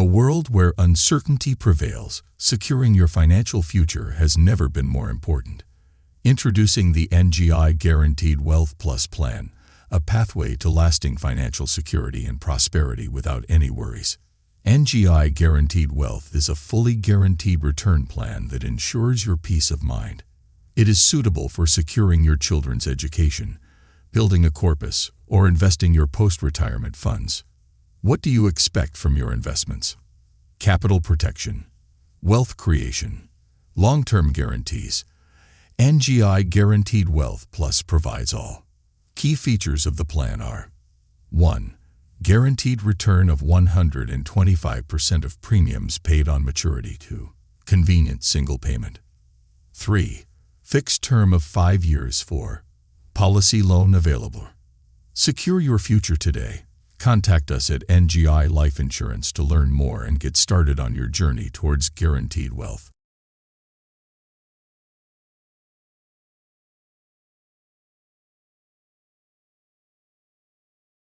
world where uncertainty prevails, securing your financial future has never been more important. Introducing the NGI Guaranteed Wealth Plus plan, a pathway to lasting financial security and prosperity without any worries. NGI Guaranteed Wealth is a fully guaranteed return plan that ensures your peace of mind. It is suitable for securing your children's education, building a corpus, or investing your post-retirement funds. What do you expect from your investments? Capital protection, wealth creation, long-term guarantees. NGI Guaranteed Wealth Plus provides all. Key features of the plan are: 1. Guaranteed return of 125% of premiums paid on maturity. 2. Convenient single payment. 3. Fixed term of 5 years. 4. Policy loan available. Secure your future today. Contact us at NGI Life Insurance to learn more and get started on your journey towards guaranteed wealth.